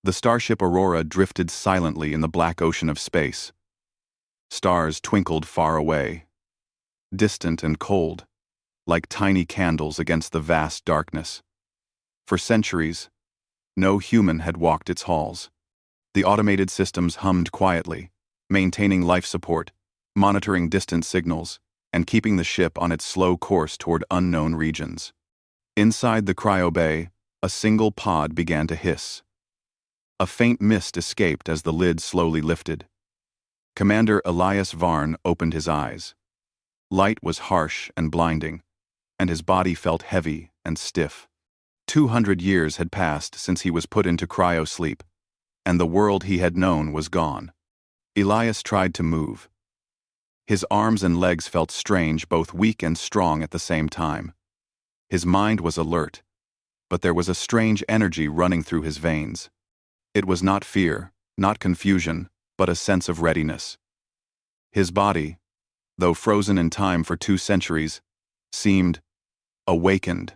The starship Aurora drifted silently in the black ocean of space. Stars twinkled far away, distant and cold, like tiny candles against the vast darkness. For centuries, no human had walked its halls. The automated systems hummed quietly, maintaining life support, monitoring distant signals, and keeping the ship on its slow course toward unknown regions. Inside the cryo bay, a single pod began to hiss. A faint mist escaped as the lid slowly lifted. Commander Elias Varn opened his eyes. Light was harsh and blinding, and his body felt heavy and stiff. 200 years had passed since he was put into cryo-sleep, and the world he had known was gone. Elias tried to move. His arms and legs felt strange, both weak and strong at the same time. His mind was alert, but there was a strange energy running through his veins. It was not fear, not confusion, but a sense of readiness. His body, though frozen in time for 2 centuries, seemed awakened.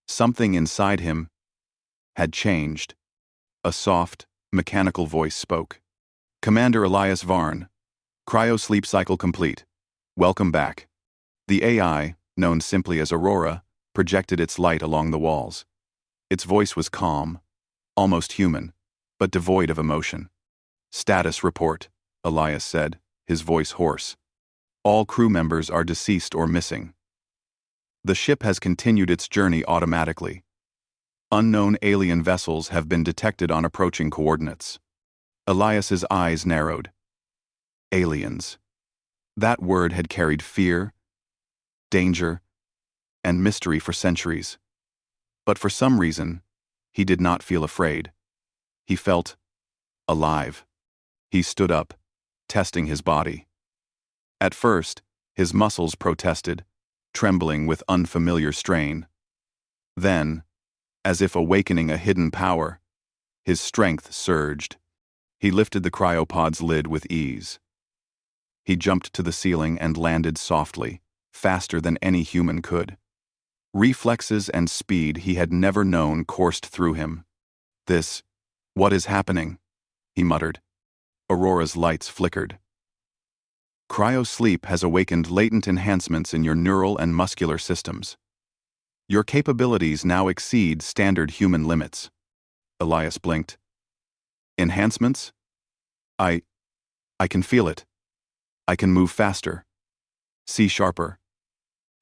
Something inside him had changed. A soft, mechanical voice spoke. "Commander Elias Varn, cryo-sleep cycle complete. Welcome back." The AI, known simply as Aurora, projected its light along the walls. Its voice was calm, almost human, but devoid of emotion. "Status report," Elias said, his voice hoarse. "All crew members are deceased or missing. The ship has continued its journey automatically. Unknown alien vessels have been detected on approaching coordinates." Elias's eyes narrowed. Aliens. That word had carried fear, danger, and mystery for centuries. But for some reason, he did not feel afraid. He felt alive. He stood up, testing his body. At first, his muscles protested, trembling with unfamiliar strain. Then, as if awakening a hidden power, his strength surged. He lifted the cryopod's lid with ease. He jumped to the ceiling and landed softly, faster than any human could. Reflexes and speed he had never known coursed through him. What is happening?" he muttered. Aurora's lights flickered. "Cryo-sleep has awakened latent enhancements in your neural and muscular systems. Your capabilities now exceed standard human limits." Elias blinked. "Enhancements? I can feel it. I can move faster. See sharper.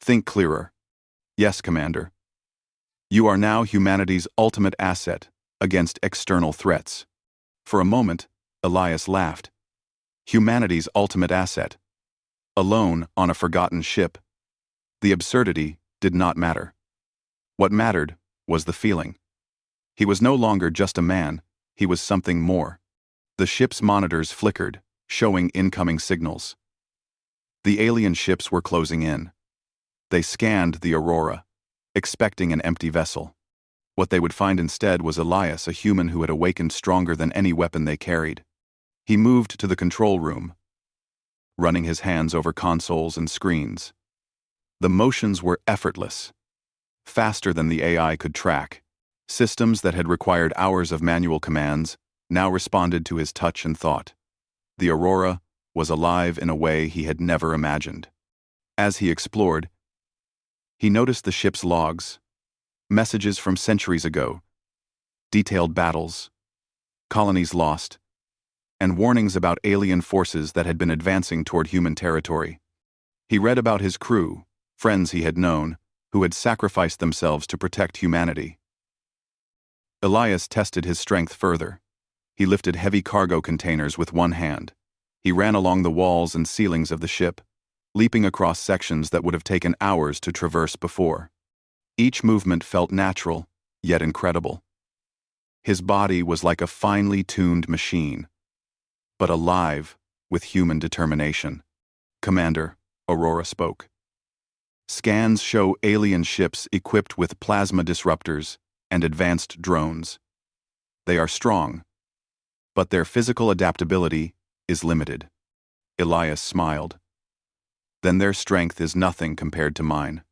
Think clearer." "Yes, Commander. You are now humanity's ultimate asset against external threats." For a moment, Elias laughed. Humanity's ultimate asset. Alone on a forgotten ship. The absurdity did not matter. What mattered was the feeling. He was no longer just a man, he was something more. The ship's monitors flickered, showing incoming signals. The alien ships were closing in. They scanned the Aurora, expecting an empty vessel. What they would find instead was Elias, a human who had awakened stronger than any weapon they carried. He moved to the control room, running his hands over consoles and screens. The motions were effortless, faster than the AI could track. Systems that had required hours of manual commands now responded to his touch and thought. The Aurora was alive in a way he had never imagined. As he explored, he noticed the ship's logs, messages from centuries ago, detailed battles, colonies lost, and warnings about alien forces that had been advancing toward human territory. He read about his crew, friends he had known, who had sacrificed themselves to protect humanity. Elias tested his strength further. He lifted heavy cargo containers with one hand. He ran along the walls and ceilings of the ship, leaping across sections that would have taken hours to traverse before. Each movement felt natural, yet incredible. His body was like a finely tuned machine, but alive with human determination. "Commander," Aurora spoke. "Scans show alien ships equipped with plasma disruptors and advanced drones. They are strong, but their physical adaptability is limited." Elias smiled. "Then their strength is nothing compared to mine."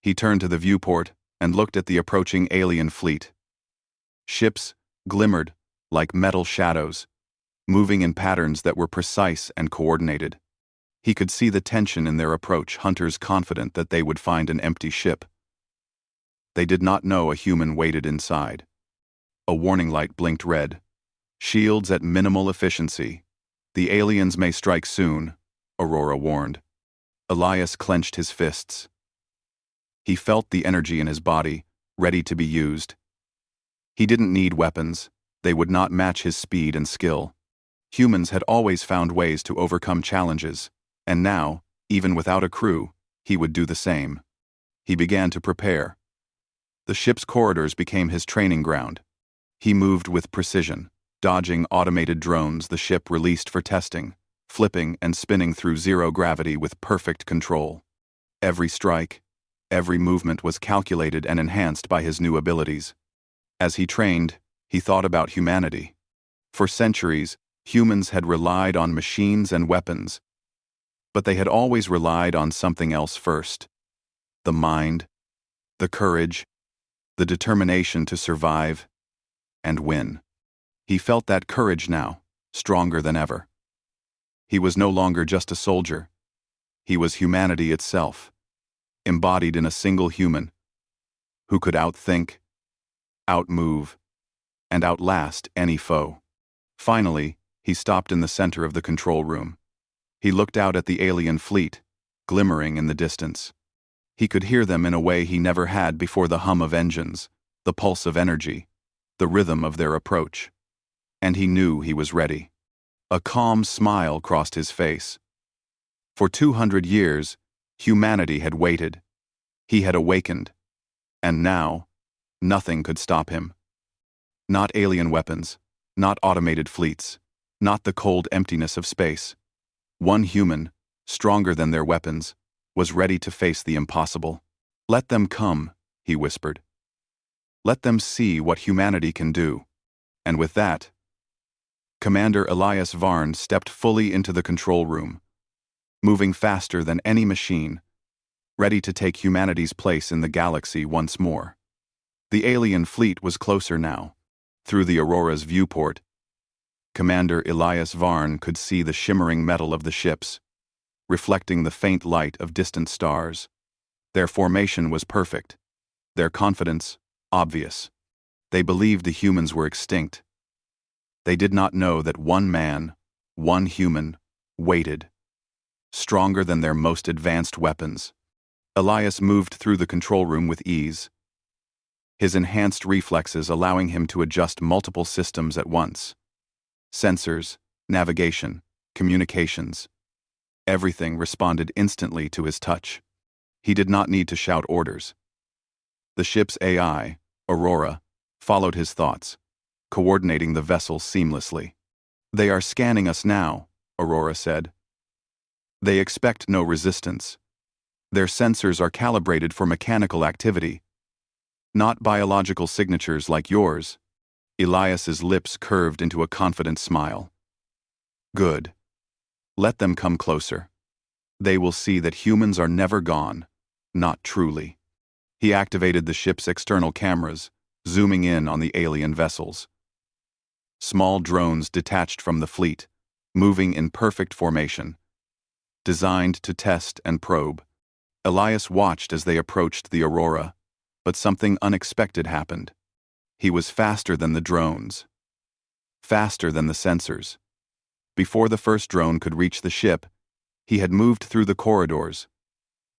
He turned to the viewport and looked at the approaching alien fleet. Ships glimmered like metal shadows, moving in patterns that were precise and coordinated. He could see the tension in their approach, hunters confident that they would find an empty ship. They did not know a human waited inside. A warning light blinked red. Shields at minimal efficiency. The aliens may strike soon, Aurora warned. Elias clenched his fists. He felt the energy in his body, ready to be used. He didn't need weapons. They would not match his speed and skill. Humans had always found ways to overcome challenges, and now, even without a crew, he would do the same. He began to prepare. The ship's corridors became his training ground. He moved with precision, dodging automated drones the ship released for testing, flipping and spinning through zero gravity with perfect control. Every strike, every movement was calculated and enhanced by his new abilities. As he trained, he thought about humanity. For centuries, humans had relied on machines and weapons, but they had always relied on something else first. The mind, the courage, the determination to survive and win. He felt that courage now, stronger than ever. He was no longer just a soldier. He was humanity itself, embodied in a single human, who could outthink, outmove, and outlast any foe. Finally, he stopped in the center of the control room. He looked out at the alien fleet, glimmering in the distance. He could hear them in a way he never had before, the hum of engines, the pulse of energy, the rhythm of their approach. And he knew he was ready. A calm smile crossed his face. For 200 years, humanity had waited. He had awakened. And now, nothing could stop him. Not alien weapons, not automated fleets, not the cold emptiness of space. One human, stronger than their weapons, was ready to face the impossible. "Let them come," he whispered. "Let them see what humanity can do." And with that, Commander Elias Varn stepped fully into the control room, moving faster than any machine, ready to take humanity's place in the galaxy once more. The alien fleet was closer now. Through the Aurora's viewport, Commander Elias Varn could see the shimmering metal of the ships, reflecting the faint light of distant stars. Their formation was perfect, their confidence obvious. They believed the humans were extinct. They did not know that one man, one human, waited, stronger than their most advanced weapons. Elias moved through the control room with ease, his enhanced reflexes allowing him to adjust multiple systems at once. Sensors, navigation, communications. Everything responded instantly to his touch. He did not need to shout orders. The ship's AI, Aurora, followed his thoughts, coordinating the vessel seamlessly. "They are scanning us now," Aurora said. "They expect no resistance. Their sensors are calibrated for mechanical activity, not biological signatures like yours." Elias's lips curved into a confident smile. "Good. Let them come closer. They will see that humans are never gone, not truly." He activated the ship's external cameras, zooming in on the alien vessels. Small drones detached from the fleet, moving in perfect formation, designed to test and probe. Elias watched as they approached the Aurora, but something unexpected happened. He was faster than the drones, faster than the sensors. Before the first drone could reach the ship, he had moved through the corridors,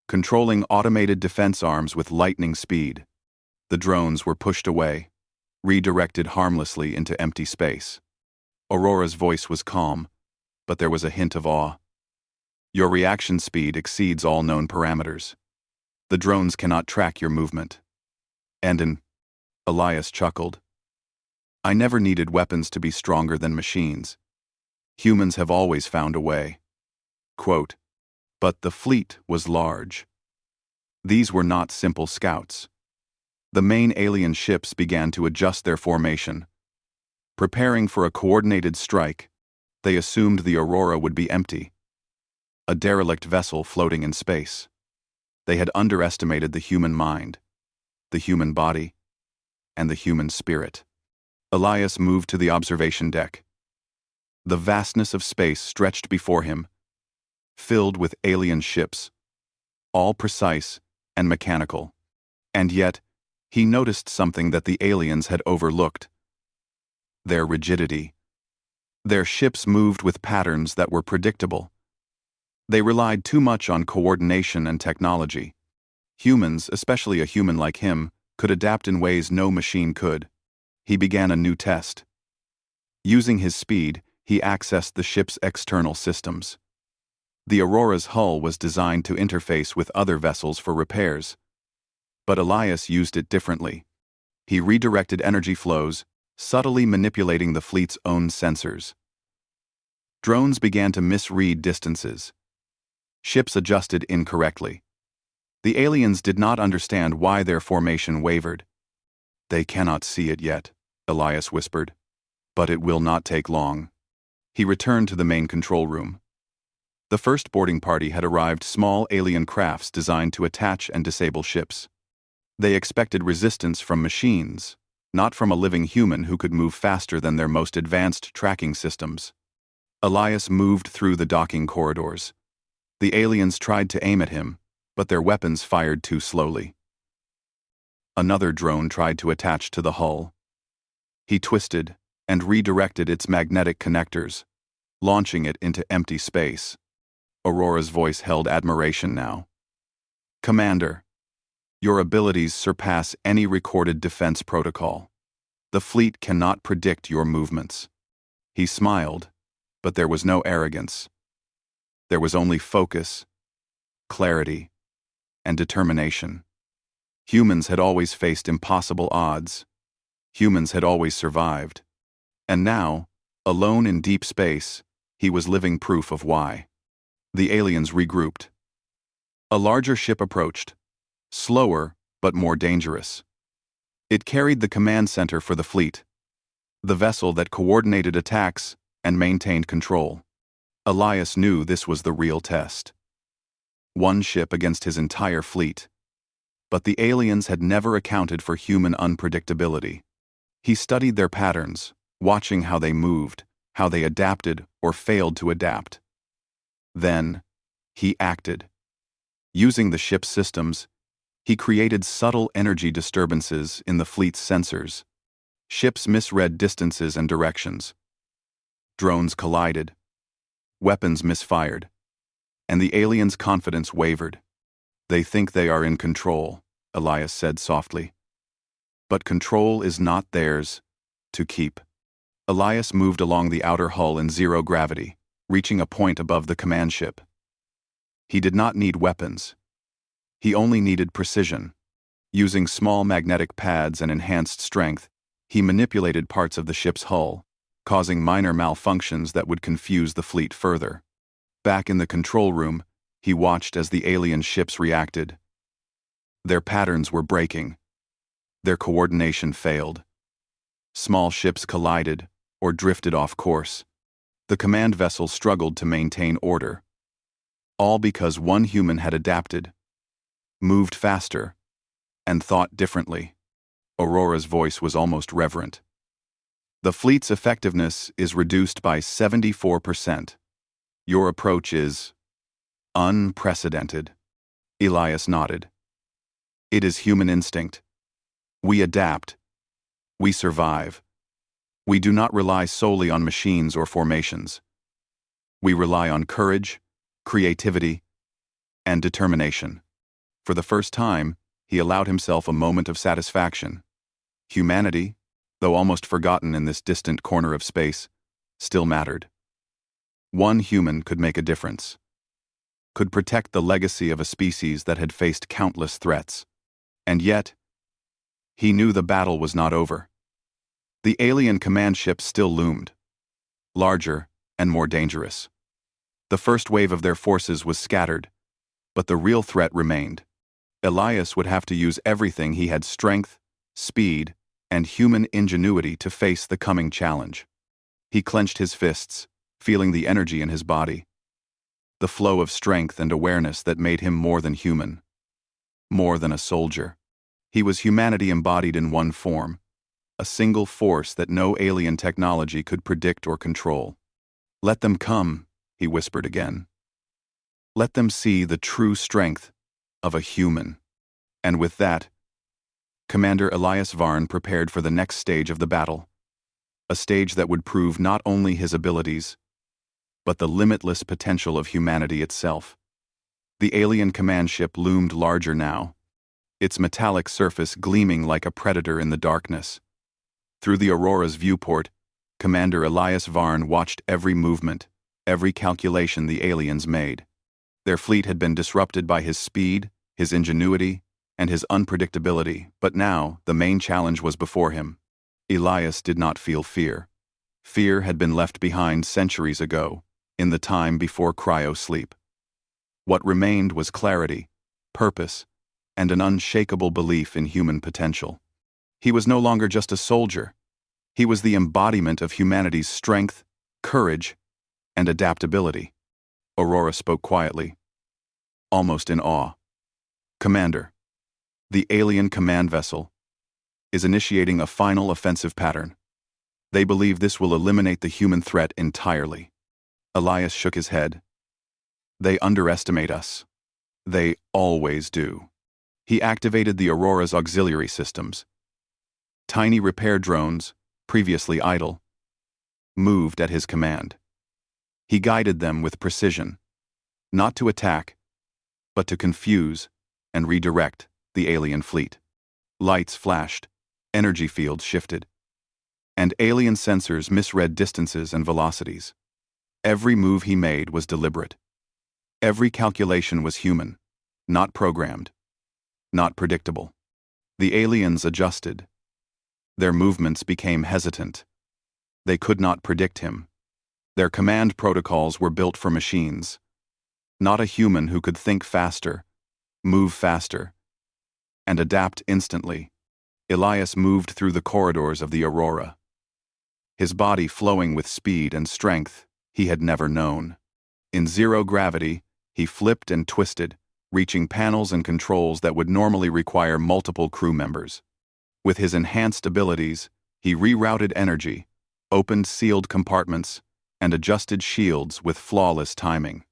controlling automated defense arms with lightning speed. The drones were pushed away, redirected harmlessly into empty space. Aurora's voice was calm, but there was a hint of awe. "Your reaction speed exceeds all known parameters. The drones cannot track your movement." Elias chuckled. "I never needed weapons to be stronger than machines. Humans have always found a way." Quote, "But the fleet was large. These were not simple scouts. The main alien ships began to adjust their formation. Preparing for a coordinated strike, they assumed the Aurora would be empty, a derelict vessel floating in space. They had underestimated the human mind, the human body, and the human spirit. Elias moved to the observation deck. The vastness of space stretched before him, filled with alien ships, all precise and mechanical. And yet, he noticed something that the aliens had overlooked: their rigidity. Their ships moved with patterns that were predictable. They relied too much on coordination and technology. Humans, especially a human like him, could adapt in ways no machine could. He began a new test. Using his speed, he accessed the ship's external systems. The Aurora's hull was designed to interface with other vessels for repairs. But Elias used it differently. He redirected energy flows, subtly manipulating the fleet's own sensors. Drones began to misread distances. Ships adjusted incorrectly. The aliens did not understand why their formation wavered. "They cannot see it yet," Elias whispered. "But it will not take long." He returned to the main control room. The first boarding party had arrived, small alien crafts designed to attach and disable ships. They expected resistance from machines, not from a living human who could move faster than their most advanced tracking systems. Elias moved through the docking corridors. The aliens tried to aim at him, but their weapons fired too slowly. Another drone tried to attach to the hull. He twisted and redirected its magnetic connectors, launching it into empty space. Aurora's voice held admiration now. "Commander, your abilities surpass any recorded defense protocol. The fleet cannot predict your movements." He smiled, but there was no arrogance. There was only focus, clarity, and determination. Humans had always faced impossible odds. Humans had always survived. And now, alone in deep space, he was living proof of why. The aliens regrouped. A larger ship approached, slower but more dangerous. It carried the command center for the fleet, the vessel that coordinated attacks and maintained control. Elias knew this was the real test. One ship against his entire fleet. But the aliens had never accounted for human unpredictability. He studied their patterns, watching how they moved, how they adapted or failed to adapt. Then, he acted. Using the ship's systems, he created subtle energy disturbances in the fleet's sensors. Ships misread distances and directions. Drones collided. Weapons misfired. And the aliens' confidence wavered. "They think they are in control," Elias said softly. "But control is not theirs to keep." Elias moved along the outer hull in zero gravity, reaching a point above the command ship. He did not need weapons. He only needed precision. Using small magnetic pads and enhanced strength, he manipulated parts of the ship's hull, causing minor malfunctions that would confuse the fleet further. Back in the control room, he watched as the alien ships reacted. Their patterns were breaking. Their coordination failed. Small ships collided or drifted off course. The command vessel struggled to maintain order. All because one human had adapted, moved faster, and thought differently. Aurora's voice was almost reverent. "The fleet's effectiveness is reduced by 74%. Your approach is unprecedented." Elias nodded. "It is human instinct. We adapt. We survive. We do not rely solely on machines or formations. We rely on courage, creativity, and determination." For the first time, he allowed himself a moment of satisfaction. Humanity, though almost forgotten in this distant corner of space, still mattered. One human could make a difference, could protect the legacy of a species that had faced countless threats. And yet, he knew the battle was not over. The alien command ship still loomed, larger and more dangerous. The first wave of their forces was scattered, but the real threat remained. Elias would have to use everything he had: strength, speed, and human ingenuity to face the coming challenge. He clenched his fists, feeling the energy in his body, the flow of strength and awareness that made him more than human, more than a soldier. He was humanity embodied in one form, a single force that no alien technology could predict or control. "Let them come," he whispered again. "Let them see the true strength of a human." And with that, Commander Elias Varn prepared for the next stage of the battle, a stage that would prove not only his abilities, but the limitless potential of humanity itself. The alien command ship loomed larger now, its metallic surface gleaming like a predator in the darkness. Through the Aurora's viewport, Commander Elias Varn watched every movement, every calculation the aliens made. Their fleet had been disrupted by his speed, his ingenuity, and his unpredictability, but now the main challenge was before him. Elias did not feel fear. Fear had been left behind centuries ago, in the time before cryo-sleep. What remained was clarity, purpose, and an unshakable belief in human potential. He was no longer just a soldier. He was the embodiment of humanity's strength, courage, and adaptability. Aurora spoke quietly, almost in awe. "Commander, the alien command vessel is initiating a final offensive pattern. They believe this will eliminate the human threat entirely." Elias shook his head. "They underestimate us. They always do." He activated the Aurora's auxiliary systems. Tiny repair drones, previously idle, moved at his command. He guided them with precision, not to attack, but to confuse and redirect the alien fleet. Lights flashed, energy fields shifted, and alien sensors misread distances and velocities. Every move he made was deliberate. Every calculation was human, not programmed, not predictable. The aliens adjusted. Their movements became hesitant. They could not predict him. Their command protocols were built for machines, not a human who could think faster, move faster, and adapt instantly. Elias moved through the corridors of the Aurora, his body flowing with speed and strength he had never known. In zero gravity, he flipped and twisted, reaching panels and controls that would normally require multiple crew members. With his enhanced abilities, he rerouted energy, opened sealed compartments, and adjusted shields with flawless timing.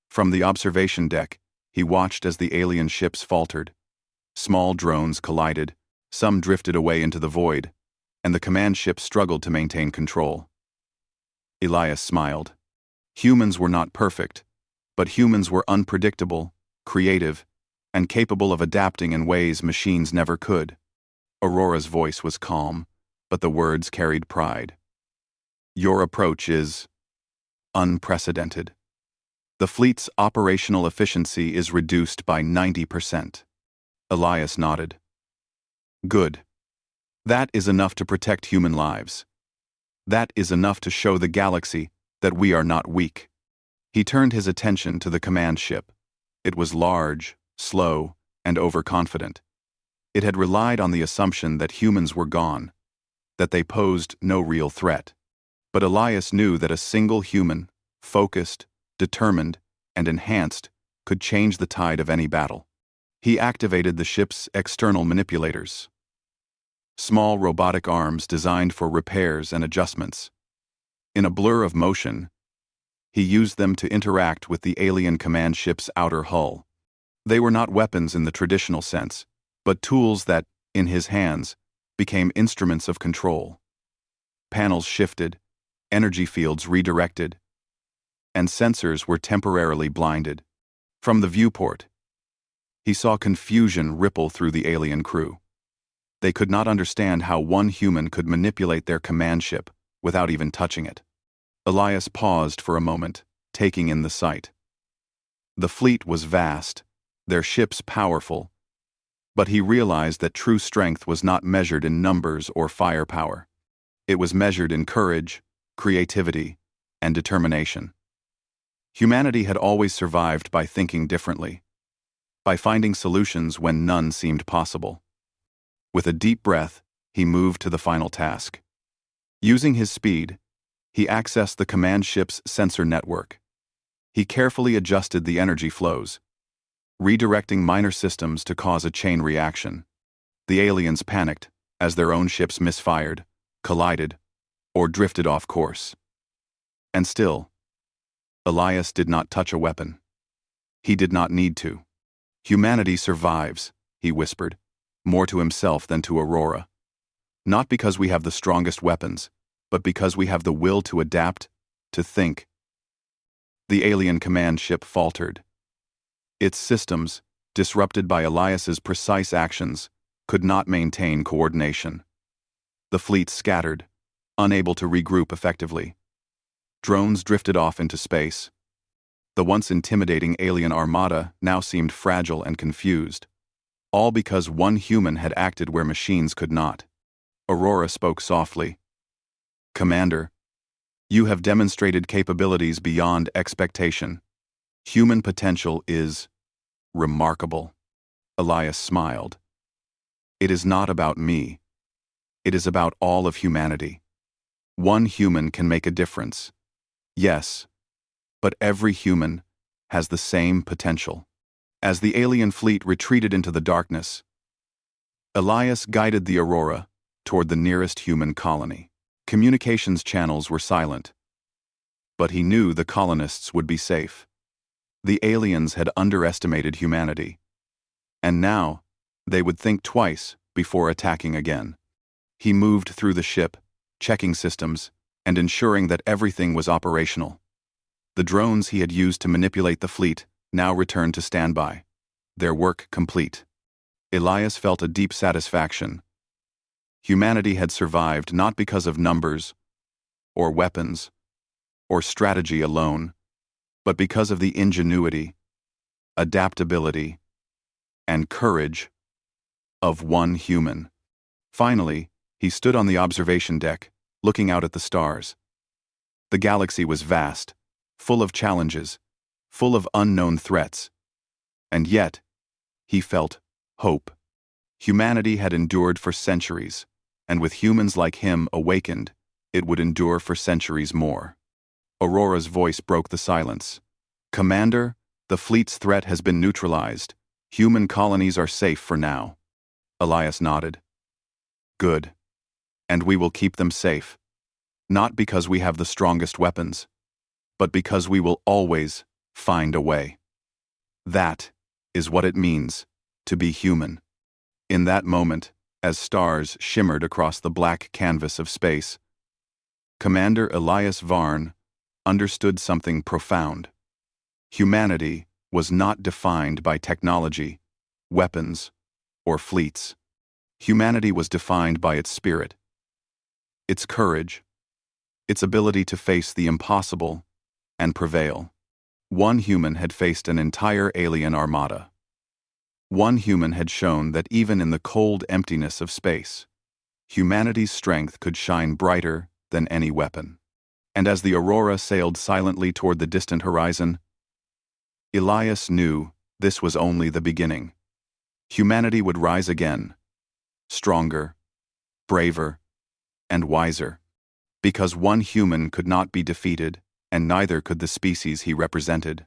From the observation deck, he watched as the alien ships faltered. Small drones collided, some drifted away into the void, and the command ship struggled to maintain control. Elias smiled. Humans were not perfect, but humans were unpredictable, creative, and capable of adapting in ways machines never could. Aurora's voice was calm, but the words carried pride. "Your approach is unprecedented. The fleet's operational efficiency is reduced by 90%. Elias nodded. "Good. That is enough to protect human lives. That is enough to show the galaxy that we are not weak." He turned his attention to the command ship. It was large, slow, and overconfident. It had relied on the assumption that humans were gone, that they posed no real threat. But Elias knew that a single human, focused, determined, and enhanced, could change the tide of any battle. He activated the ship's external manipulators, small robotic arms designed for repairs and adjustments. In a blur of motion, he used them to interact with the alien command ship's outer hull. They were not weapons in the traditional sense, but tools that, in his hands, became instruments of control. Panels shifted, energy fields redirected, and sensors were temporarily blinded. From the viewport, he saw confusion ripple through the alien crew. They could not understand how one human could manipulate their command ship without even touching it. Elias paused for a moment, taking in the sight. The fleet was vast, their ships powerful, but he realized that true strength was not measured in numbers or firepower. It was measured in courage, creativity, and determination. Humanity had always survived by thinking differently, by finding solutions when none seemed possible. With a deep breath, he moved to the final task. Using his speed, he accessed the command ship's sensor network. He carefully adjusted the energy flows, redirecting minor systems to cause a chain reaction. The aliens panicked, as their own ships misfired, collided, or drifted off course. And still, Elias did not touch a weapon. He did not need to. "Humanity survives," he whispered, more to himself than to Aurora. "Not because we have the strongest weapons, but because we have the will to adapt, to think." The alien command ship faltered. Its systems, disrupted by Elias's precise actions, could not maintain coordination. The fleet scattered, unable to regroup effectively. Drones drifted off into space. The once intimidating alien armada now seemed fragile and confused, all because one human had acted where machines could not. Aurora spoke softly. "Commander, you have demonstrated capabilities beyond expectation. Human potential is remarkable." Elias smiled. "It is not about me. It is about all of humanity. One human can make a difference. Yes, but every human has the same potential." As the alien fleet retreated into the darkness, Elias guided the Aurora toward the nearest human colony. Communications channels were silent, but he knew the colonists would be safe. The aliens had underestimated humanity, and now they would think twice before attacking again. He moved through the ship, checking systems and ensuring that everything was operational. The drones he had used to manipulate the fleet now returned to standby, their work complete. Elias felt a deep satisfaction. Humanity had survived not because of numbers, or weapons, or strategy alone, but because of the ingenuity, adaptability, and courage of one human. Finally, he stood on the observation deck, looking out at the stars. The galaxy was vast, full of challenges, full of unknown threats. And yet, he felt hope. Humanity had endured for centuries, and with humans like him awakened, it would endure for centuries more. Aurora's voice broke the silence. "Commander, the fleet's threat has been neutralized. Human colonies are safe for now." Elias nodded. "Good. And we will keep them safe. Not because we have the strongest weapons, but because we will always find a way. That is what it means to be human." In that moment, as stars shimmered across the black canvas of space, Commander Elias Varn understood something profound. Humanity was not defined by technology, weapons, or fleets. Humanity was defined by its spirit, its courage, its ability to face the impossible and prevail. One human had faced an entire alien armada. One human had shown that even in the cold emptiness of space, humanity's strength could shine brighter than any weapon. And as the Aurora sailed silently toward the distant horizon, Elias knew this was only the beginning. Humanity would rise again, stronger, braver, and wiser, because one human could not be defeated, and neither could the species he represented.